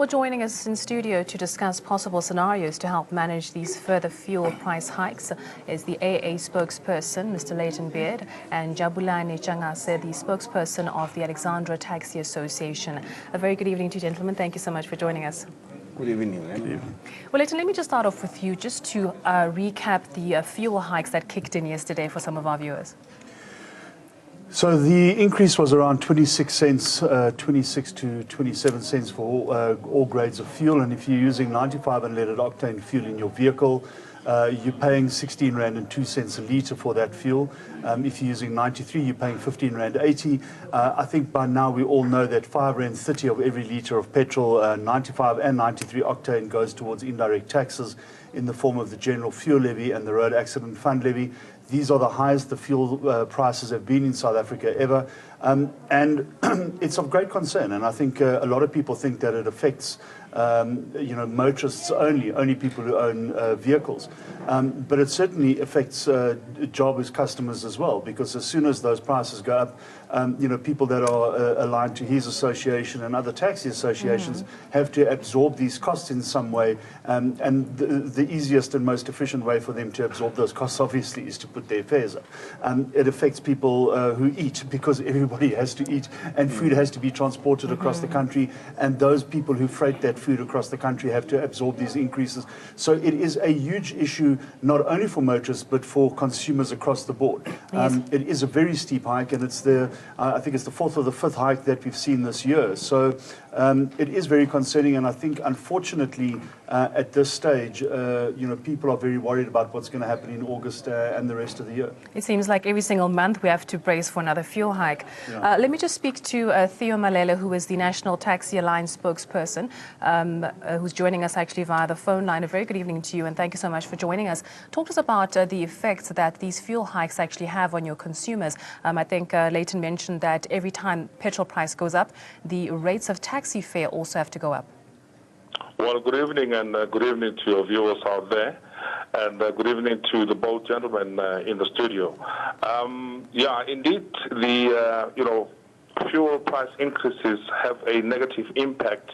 Well, joining us in studio to discuss possible scenarios to help manage these further fuel price hikes is the AA spokesperson, Mr. Leighton Beard, and Jabulani Changase, the spokesperson of the Alexandra Taxi Association. A very good evening to you, gentlemen. Thank you so much for joining us. Good evening. Well, Leighton, let me just start off with you just to recap the fuel hikes that kicked in yesterday for some of our viewers. So the increase was around 26 cents, 26 to 27 cents for all grades of fuel. And if you're using 95 unleaded octane fuel in your vehicle, you're paying 16 Rand and 2 cents a litre for that fuel. If you're using 93, you're paying 15 Rand 80. I think by now we all know that 5 Rand 30 of every litre of petrol, 95 and 93 octane, goes towards indirect taxes in the form of the general fuel levy and the road accident fund levy. These are the highest the fuel prices have been in South Africa ever. And it's of great concern. And I think a lot of people think that it affects motorists only people who own vehicles. But it certainly affects jobbers, customers as well, because as soon as those prices go up, people that are aligned to his association and other taxi associations have to absorb these costs in some way. And the easiest and most efficient way for them to absorb those costs, obviously, is to put their fares up. It affects people who eat, because everybody has to eat, and food has to be transported across the country. And those people who freight that food across the country have to absorb these increases. So it is a huge issue, not only for motorists, but for consumers across the board. Yes. It is a very steep hike, and it's I think it's the fourth or the fifth hike that we've seen this year. So it is very concerning, and I think, unfortunately, at this stage, people are very worried about what's going to happen in August and the rest of the year. It seems like every single month we have to brace for another fuel hike. Yeah. Let me just speak to Theo Malele, who is the National Taxi Alliance spokesperson, who's joining us actually via the phone line. A very good evening to you, and thank you so much for joining us. Talk to us about the effects that these fuel hikes actually have on your consumers. I think Leighton mentioned that every time petrol price goes up, the rates of taxi fare also have to go up. Well, good evening, and good evening to your viewers out there, and good evening to the both gentlemen in the studio. Yeah, indeed, the fuel price increases have a negative impact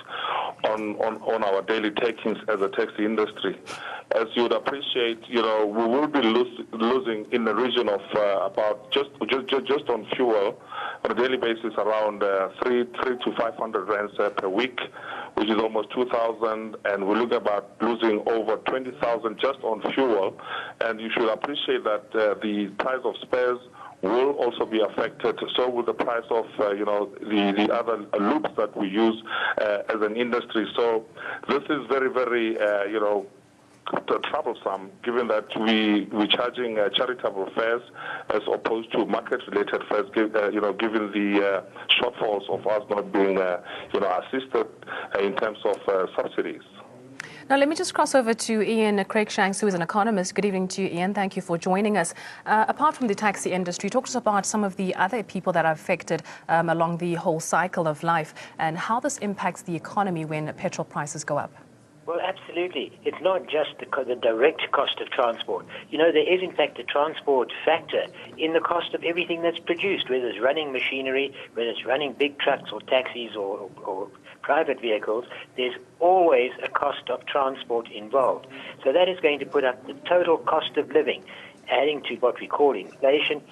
on our daily takings as a taxi industry. As you would appreciate, we will be losing in the region of about just on fuel on a daily basis around 300 to 500 rands per week, which is almost 2,000, and we look about losing over 20,000 just on fuel. And you should appreciate that the price of spares will also be affected. So will the price of the other loops that we use as an industry. So this is very, very troublesome, given that we're charging charitable fares as opposed to market-related fares, given the shortfalls of us not being assisted in terms of subsidies. Now, let me just cross over to Ian Cruikshanks, who is an economist. Good evening to you, Ian. Thank you for joining us. Apart from the taxi industry, talk to us about some of the other people that are affected along the whole cycle of life and how this impacts the economy when petrol prices go up. Well, absolutely. It's not just the direct cost of transport. There is, in fact, a transport factor in the cost of everything that's produced, whether it's running machinery, whether it's running big trucks or taxis or private vehicles. There's always a cost of transport involved. So that is going to put up the total cost of living, adding to what we call inflation,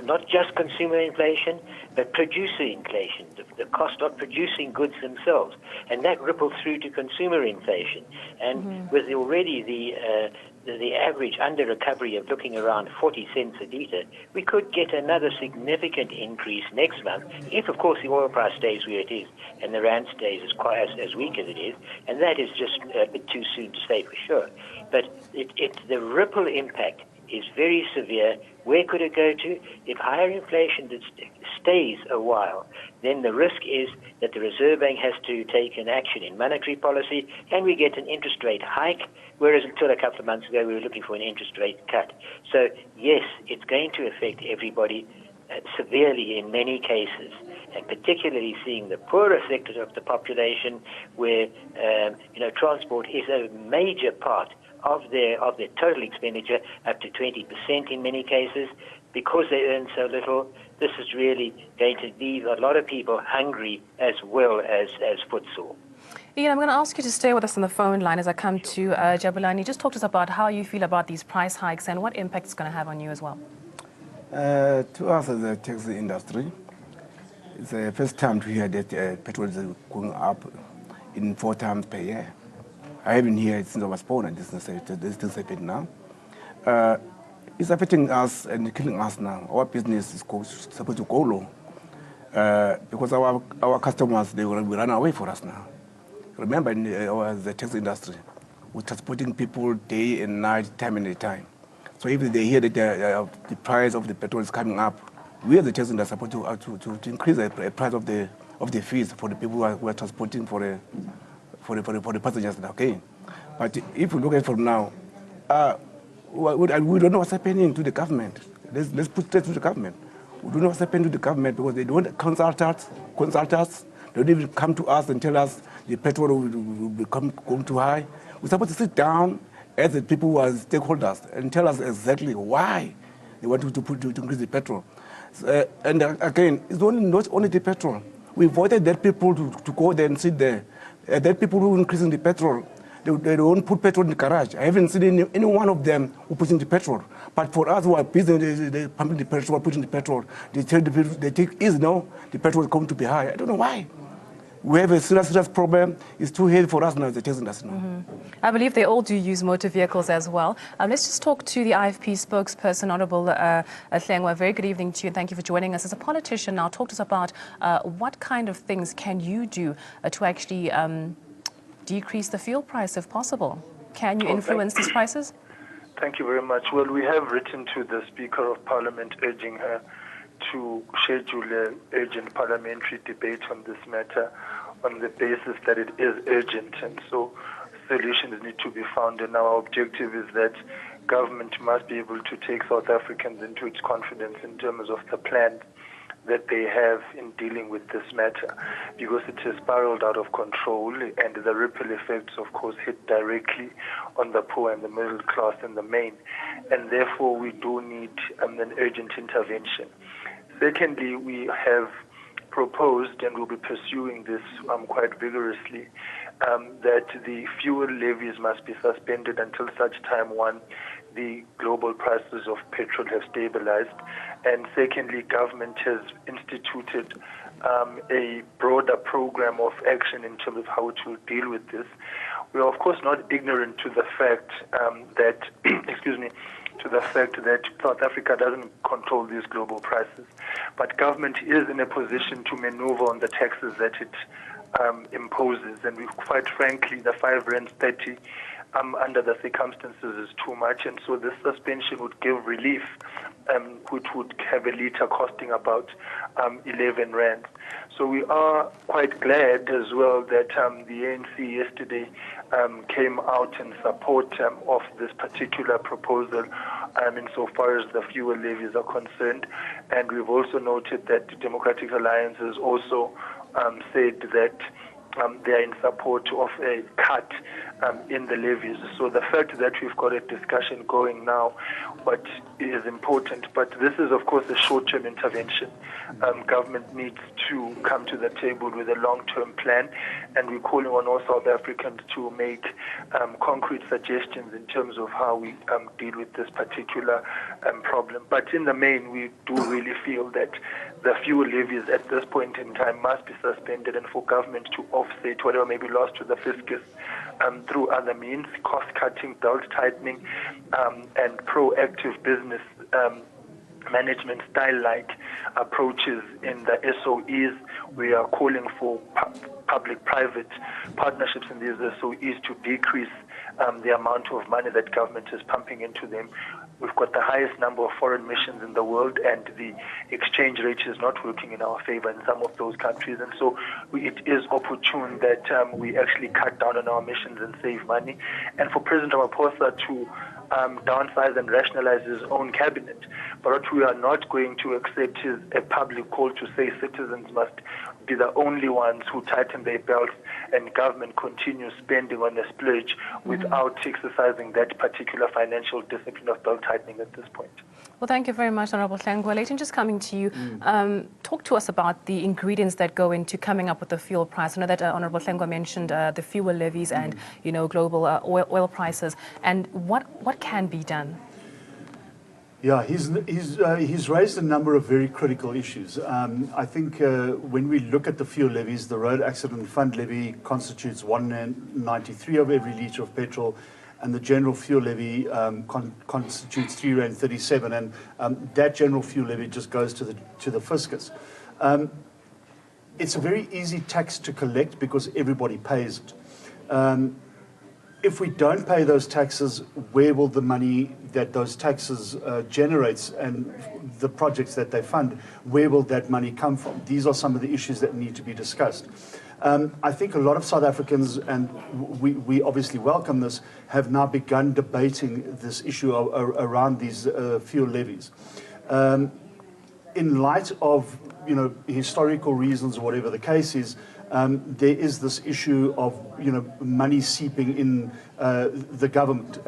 not just consumer inflation, but producer inflation, the cost of producing goods themselves. And that ripples through to consumer inflation. And with already the average under recovery of looking around 40 cents a litre, we could get another significant increase next month if, of course, the oil price stays where it is and the rand stays as weak as it is. And that is just a bit too soon to say for sure. But the ripple impact is very severe. Where could it go to? If higher inflation stays a while, then the risk is that the Reserve Bank has to take an action in monetary policy and we get an interest rate hike, whereas until a couple of months ago we were looking for an interest rate cut. So yes, it's going to affect everybody severely in many cases, and particularly seeing the poorer sectors of the population where transport is a major part of their total expenditure, up to 20% in many cases, because they earn so little. This is really going to leave a lot of people hungry as well as footsore. Ian, I'm going to ask you to stay with us on the phone line as I come to Jabulani. Just talk to us about how you feel about these price hikes and what impact it's going to have on you as well. To us as a taxi industry, it's the first time to hear that petrol is going up in 4 times per year. I haven't heard it since I was born, and this is happening now. It's affecting us and killing us now. Our business is supposed to go low because our customers, they will run away for us now. Remember, in the taxi industry, we're transporting people day and night, time and time. So if they hear that the price of the petrol is coming up, we as the taxi industry are supposed to increase the price of the fees for the people who are transporting for the passengers. Okay, but if we look at it from now, we don't know what's happening to the government. Let's put that to the government. We don't know what's happening to the government because they don't consult us. They don't even come to us and tell us the petrol will become going too high. We're supposed to sit down as the people who are stakeholders and tell us exactly why they want to increase the petrol. And again, it's not only the petrol. We voted that people to go there and sit there. That people who are increasing the petrol, they don't put petrol in the garage. I haven't seen any one of them who puts in the petrol. But for us who are busy, they pumping the petrol, putting the petrol, they tell the people, they think easy now, the petrol is going to be high. I don't know why. We have a serious problem. It's too heavy for us now, the taxi industry now. I believe they all do use motor vehicles as well. Let's just talk to the IFP spokesperson, Honorable Hlengwa. Very good evening to you and thank you for joining us. As a politician now, talk to us about what kind of things can you do to actually decrease the fuel price if possible? Can you influence these prices? Thank you very much. Well, we have written to the Speaker of Parliament urging her to schedule an urgent parliamentary debate on this matter on the basis that it is urgent, and so solutions need to be found. And our objective is that government must be able to take South Africans into its confidence in terms of the plan that they have in dealing with this matter, because it has spiraled out of control and the ripple effects, of course, hit directly on the poor and the middle class in the main, and therefore we do need an urgent intervention. Secondly, we have proposed, and will be pursuing this quite vigorously, that the fuel levies must be suspended until such time, one, the global prices of petrol have stabilized, and secondly, government has instituted a broader program of action in terms of how to deal with this. We are, of course, not ignorant to the fact that, to the fact that South Africa doesn't control these global prices, but government is in a position to maneuver on the taxes that it imposes, and we, quite frankly, the 5 Rand 30 under the circumstances is too much, and so this suspension would give relief, which would have a litre costing about 11 Rand. So we are quite glad as well that the ANC yesterday came out in support of this particular proposal insofar as the fuel levies are concerned, and we've also noted that the Democratic Alliance has also said that they are in support of a cut in the levies. So the fact that we've got a discussion going now, what is important, but this is of course a short-term intervention. Government needs to come to the table with a long-term plan, and we're calling on all South Africans to make concrete suggestions in terms of how we deal with this particular problem. But in the main, we do really feel that the fuel levies at this point in time must be suspended, and for government to offset whatever may be lost to the fiscus through other means, cost-cutting, belt-tightening, and proactive business management style-like approaches in the SOEs. We are calling for public-private partnerships in these SOEs to decrease the amount of money that government is pumping into them. We've got the highest number of foreign missions in the world, and the exchange rate is not working in our favor in some of those countries. And so it is opportune that we actually cut down on our missions and save money. And for President Ramaphosa to downsize and rationalize his own cabinet. But what we are not going to accept is a public call to say citizens must be the only ones who tighten their belts and government continues spending on the splurge without exercising that particular financial discipline of belt tightening at this point. Well, thank you very much, Honorable Hlengwa. Leighton, just coming to you, talk to us about the ingredients that go into coming up with the fuel price. I know that Honorable Hlengwa mentioned the fuel levies and, global oil prices. And what can be done? Yeah, he's raised a number of very critical issues. I think when we look at the fuel levies, the Road Accident Fund levy constitutes 1.93 of every litre of petrol, and the general fuel levy constitutes 3.37, and that general fuel levy just goes to the fiscus. It's a very easy tax to collect because everybody pays it. If we don't pay those taxes, where will the money that those taxes generates and the projects that they fund, where will that money come from? These are some of the issues that need to be discussed. I think a lot of South Africans, and we obviously welcome this, have now begun debating this issue around these fuel levies. In light of historical reasons or whatever the case is, there is this issue of money seeping in the government,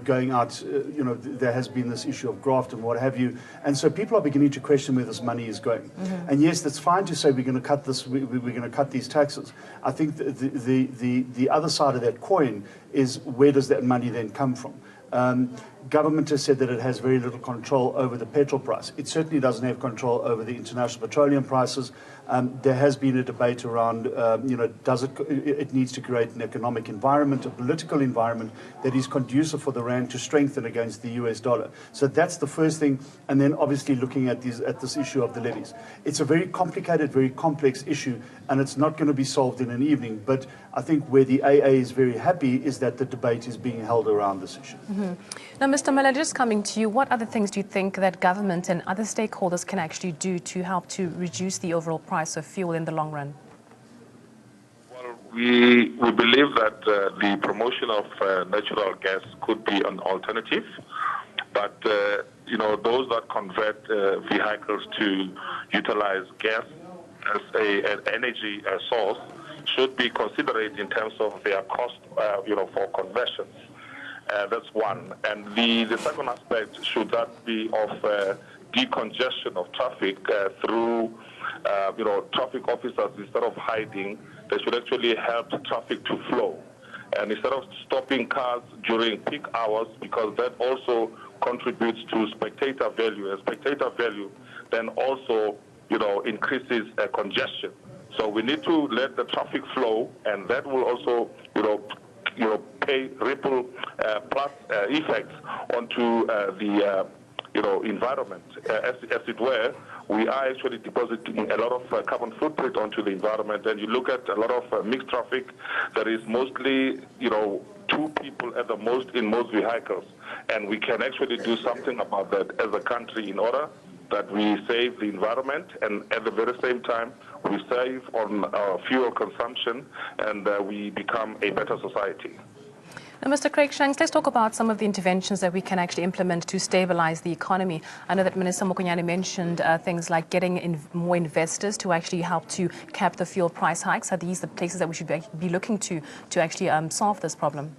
going out. There has been this issue of graft and what have you, and so people are beginning to question where this money is going. And yes, that's fine to say we're going to cut this, we're going to cut these taxes. I think the other side of that coin is where does that money then come from? Government has said that it has very little control over the petrol price. It certainly doesn't have control over the international petroleum prices. There has been a debate around, does it needs to create an economic environment, a political environment that is conducive for the rand to strengthen against the US dollar. So that's the first thing. And then obviously looking at this issue of the levies. It's a very complicated, very complex issue, and it's not going to be solved in an evening. But I think where the AA is very happy is that the debate is being held around this issue. Now, Mr. Miller, just coming to you, what other things do you think that government and other stakeholders can actually do to help to reduce the overall price of fuel in the long run? Well, we believe that the promotion of natural gas could be an alternative, but those that convert vehicles to utilize gas as an energy source should be considerate in terms of their cost, for conversions. That's one. And the second aspect should that be of decongestion of traffic through, traffic officers, instead of hiding, they should actually help traffic to flow. And instead of stopping cars during peak hours, because that also contributes to spectator value. And spectator value then also, increases congestion. So we need to let the traffic flow, and that will also, pay ripple plus effects onto the environment. As it were, we are actually depositing a lot of carbon footprint onto the environment. And you look at a lot of mixed traffic, there is mostly, 2 people at the most in most vehicles. And we can actually do something about that as a country in order that we save the environment, and at the very same time, we save on fuel consumption, and we become a better society. Now, Mr. Craig Shanks, let's talk about some of the interventions that we can actually implement to stabilize the economy. I know that Minister Mokonyane mentioned things like getting more investors to actually help to cap the fuel price hikes. Are these the places that we should be looking to actually solve this problem?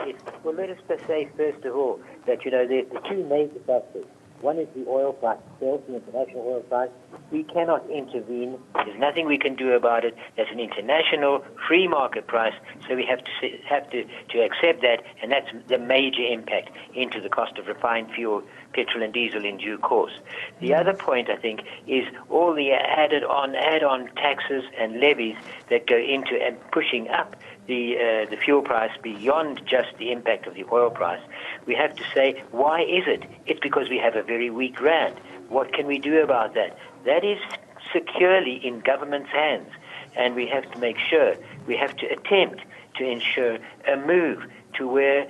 Yes. Well, let us say, first of all, that, the 2 major factors. One is the oil price, the international oil price. We cannot intervene. There's nothing we can do about it. That's an international free market price, so we have to accept that, and that's the major impact into the cost of refined fuel, petrol and diesel in due course. The other point, I think, is all the add-on taxes and levies that go into and pushing up the fuel price beyond just the impact of the oil price. We have to say, why is it? It's because we have a very weak rand. What can we do about that? That is securely in government's hands, and we have to make sure we have to attempt to ensure a move to where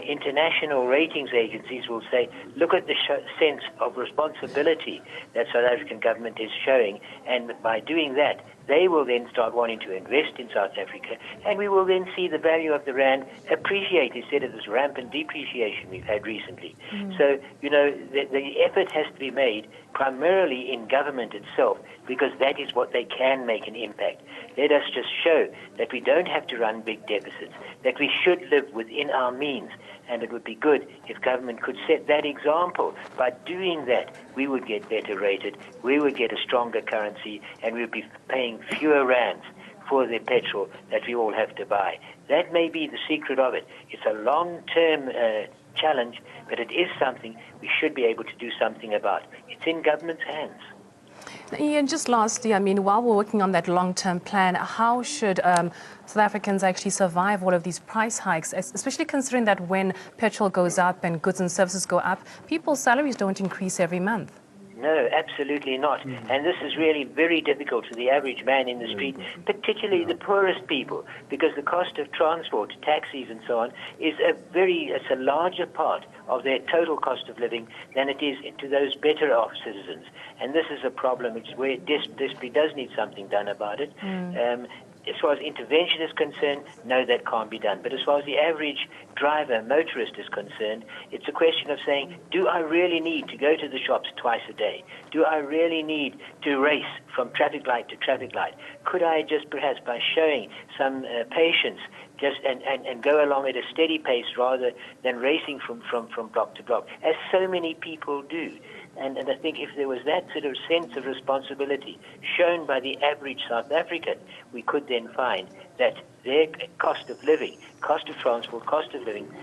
international ratings agencies will say, look at the sense of responsibility that South African government is showing, and by doing that, they will then start wanting to invest in South Africa, and we will then see the value of the rand appreciate instead of this rampant depreciation we've had recently. So, the effort has to be made primarily in government itself, because that is what they can make an impact. Let us just show that we don't have to run big deficits, that we should live within our means, and it would be good if government could set that example. By doing that, we would get better rated, we would get a stronger currency, and we would be paying fewer rands for the petrol that we all have to buy. That may be the secret of it. It's a long-term challenge, but it is something we should be able to do something about. It's in government's hands. Ian, just lastly, I mean, while we're working on that long-term plan, how should South Africans actually survive all of these price hikes, especially considering that when petrol goes up and goods and services go up, people's salaries don't increase every month? No, absolutely not. And this is really very difficult for the average man in the street, particularly the poorest people, because the cost of transport, taxis and so on, is it's a larger part of their total cost of living than it is to those better off citizens. And this is a problem where desperately does need something done about it. As far as intervention is concerned, no, that can't be done. But as far as the average driver, motorist is concerned, it's a question of saying, do I really need to go to the shops twice a day? Do I really need to race from traffic light to traffic light? Could I just perhaps, by showing some patience, just and go along at a steady pace rather than racing from block to block, as so many people do? And I think if there was that sort of sense of responsibility shown by the average South African, we could then find that their cost of living, cost of transport, cost of living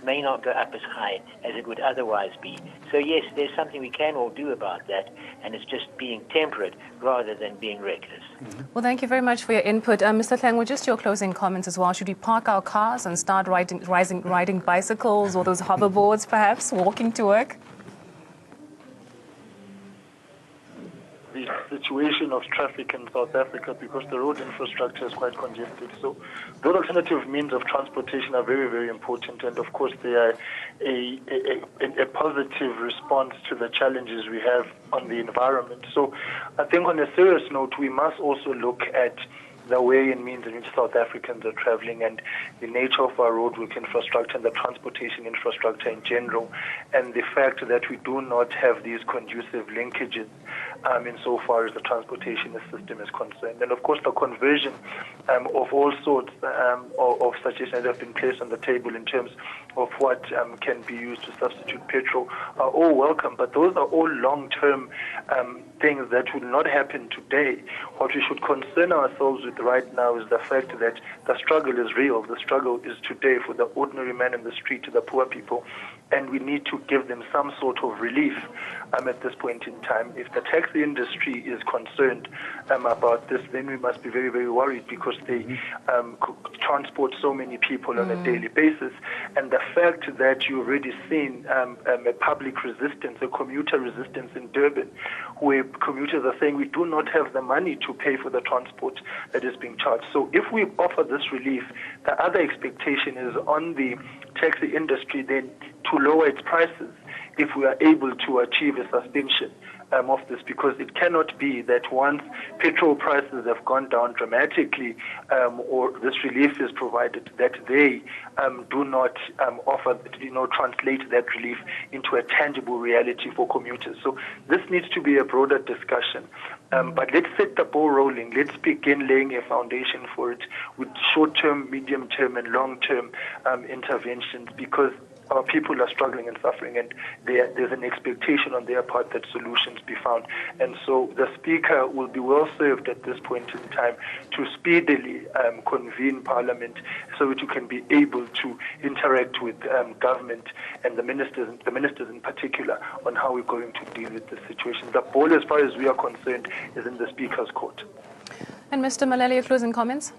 may not go up as high as it would otherwise be. So yes, there's something we can all do about that, and it's just being temperate rather than being reckless. Well, thank you very much for your input. Mr. Hlengwe, just your closing comments as well. Should we park our cars and start riding bicycles or those hoverboards perhaps, walking to work? The situation of traffic in South Africa, because the road infrastructure is quite congested. So those alternative means of transportation are very, very important, and of course they are a positive response to the challenges we have on the environment. So I think on a serious note, we must also look at the way and means in which South Africans are traveling and the nature of our roadwork infrastructure and the transportation infrastructure in general, and the fact that we do not have these conducive linkages insofar as the transportation system is concerned. And of course the conversion of all sorts of suggestions that have been placed on the table in terms of what can be used to substitute petrol are all welcome, but those are all long-term things that will not happen today. What we should concern ourselves with right now is the fact that the struggle is real. The struggle is today for the ordinary man in the street, to the poor people, and we need to give them some sort of relief at this point in time. If the taxi industry is concerned about this, then we must be very, very worried, because they transport so many people on a daily basis. And the fact that you've already seen a public resistance, a commuter resistance in Durban, where commuters are saying we do not have the money to pay for the transport that is being charged. So if we offer this relief, the other expectation is on the taxi industry then to lower its prices if we are able to achieve a suspension of this, because it cannot be that once petrol prices have gone down dramatically or this relief is provided, that they do not offer, translate that relief into a tangible reality for commuters. So this needs to be a broader discussion. But let's set the ball rolling. Let's begin laying a foundation for it with short-term, medium-term, and long-term interventions, because our people are struggling and suffering, and there's an expectation on their part that solutions be found. And so the Speaker will be well served at this point in time to speedily convene Parliament so that you can be able to interact with government and the ministers in particular, on how we're going to deal with this situation. The ball, as far as we are concerned, is in the Speaker's court. And Mr. Malele, your closing comments?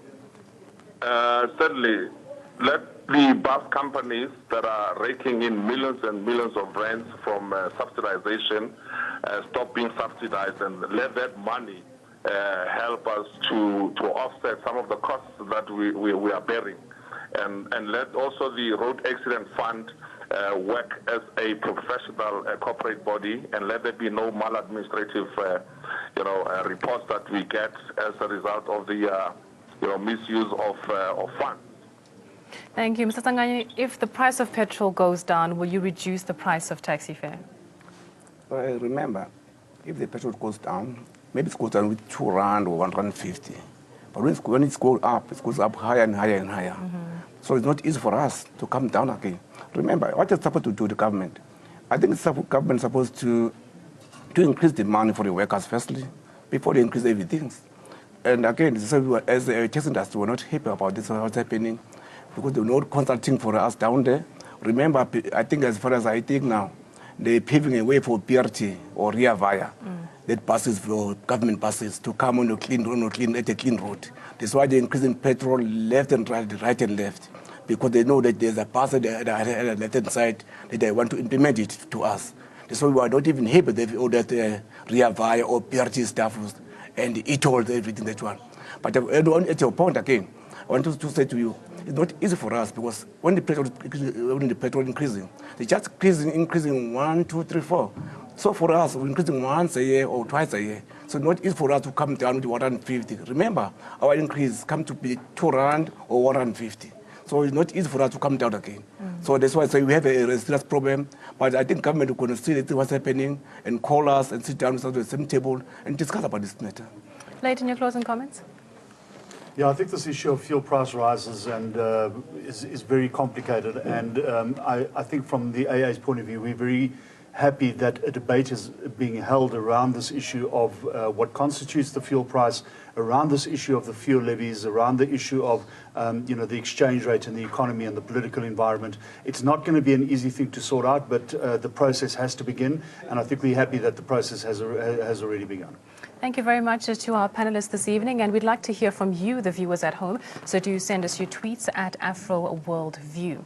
Certainly. Let the bus companies that are raking in millions and millions of rands from subsidization stop being subsidized, and let that money help us to offset some of the costs that we are bearing. And let also the Road Accident Fund work as a professional corporate body, and let there be no maladministrative reports that we get as a result of the misuse of funds. Thank you. Mr. Sangani, if the price of petrol goes down, will you reduce the price of taxi fare? Well, remember, if the petrol goes down, maybe it goes down with 2 rand or 1.50 rand. But when it goes up higher and higher and higher. So it's not easy for us to come down again. Remember, what is supposed to do the government? I think the government is supposed to increase the money for the workers firstly, before they increase everything. And again, as the taxi industry, we're not happy about this, what's happening, because they're not consulting for us down there. Remember, I think as far as I think now, they're paving a way for BRT or Rea Vaya, that buses for government buses to come on a clean road. That's why they're increasing petrol left and right and left, because they know that there's a bus at the left-hand side that they want to implement it to us. That's why we are not even happy with all that Rea Vaya or BRT stuff and e-tolls, everything that one. But at your point again, I want to say to you, it's not easy for us, because when the petrol increasing, they just increasing 1, 2, 3, 4. So for us, we're increasing once a year or twice a year. So it's not easy for us to come down with 150. Remember, our increase come to be 2 rand or 150. So it's not easy for us to come down again. So that's why I say we have a serious problem. But I think government is going to see what's happening and call us and sit down at the same table and discuss about this matter. Leighton, your closing comments? Yeah, I think this issue of fuel price rises and is very complicated. And I think from the AA's point of view, we're very happy that a debate is being held around this issue of what constitutes the fuel price, around this issue of the fuel levies, around the issue of the exchange rate and the economy and the political environment. It's not going to be an easy thing to sort out, but the process has to begin, and I think we're happy that the process has already begun. Thank you very much to our panelists this evening, and we'd like to hear from you, the viewers at home. So do send us your tweets at Afro World View.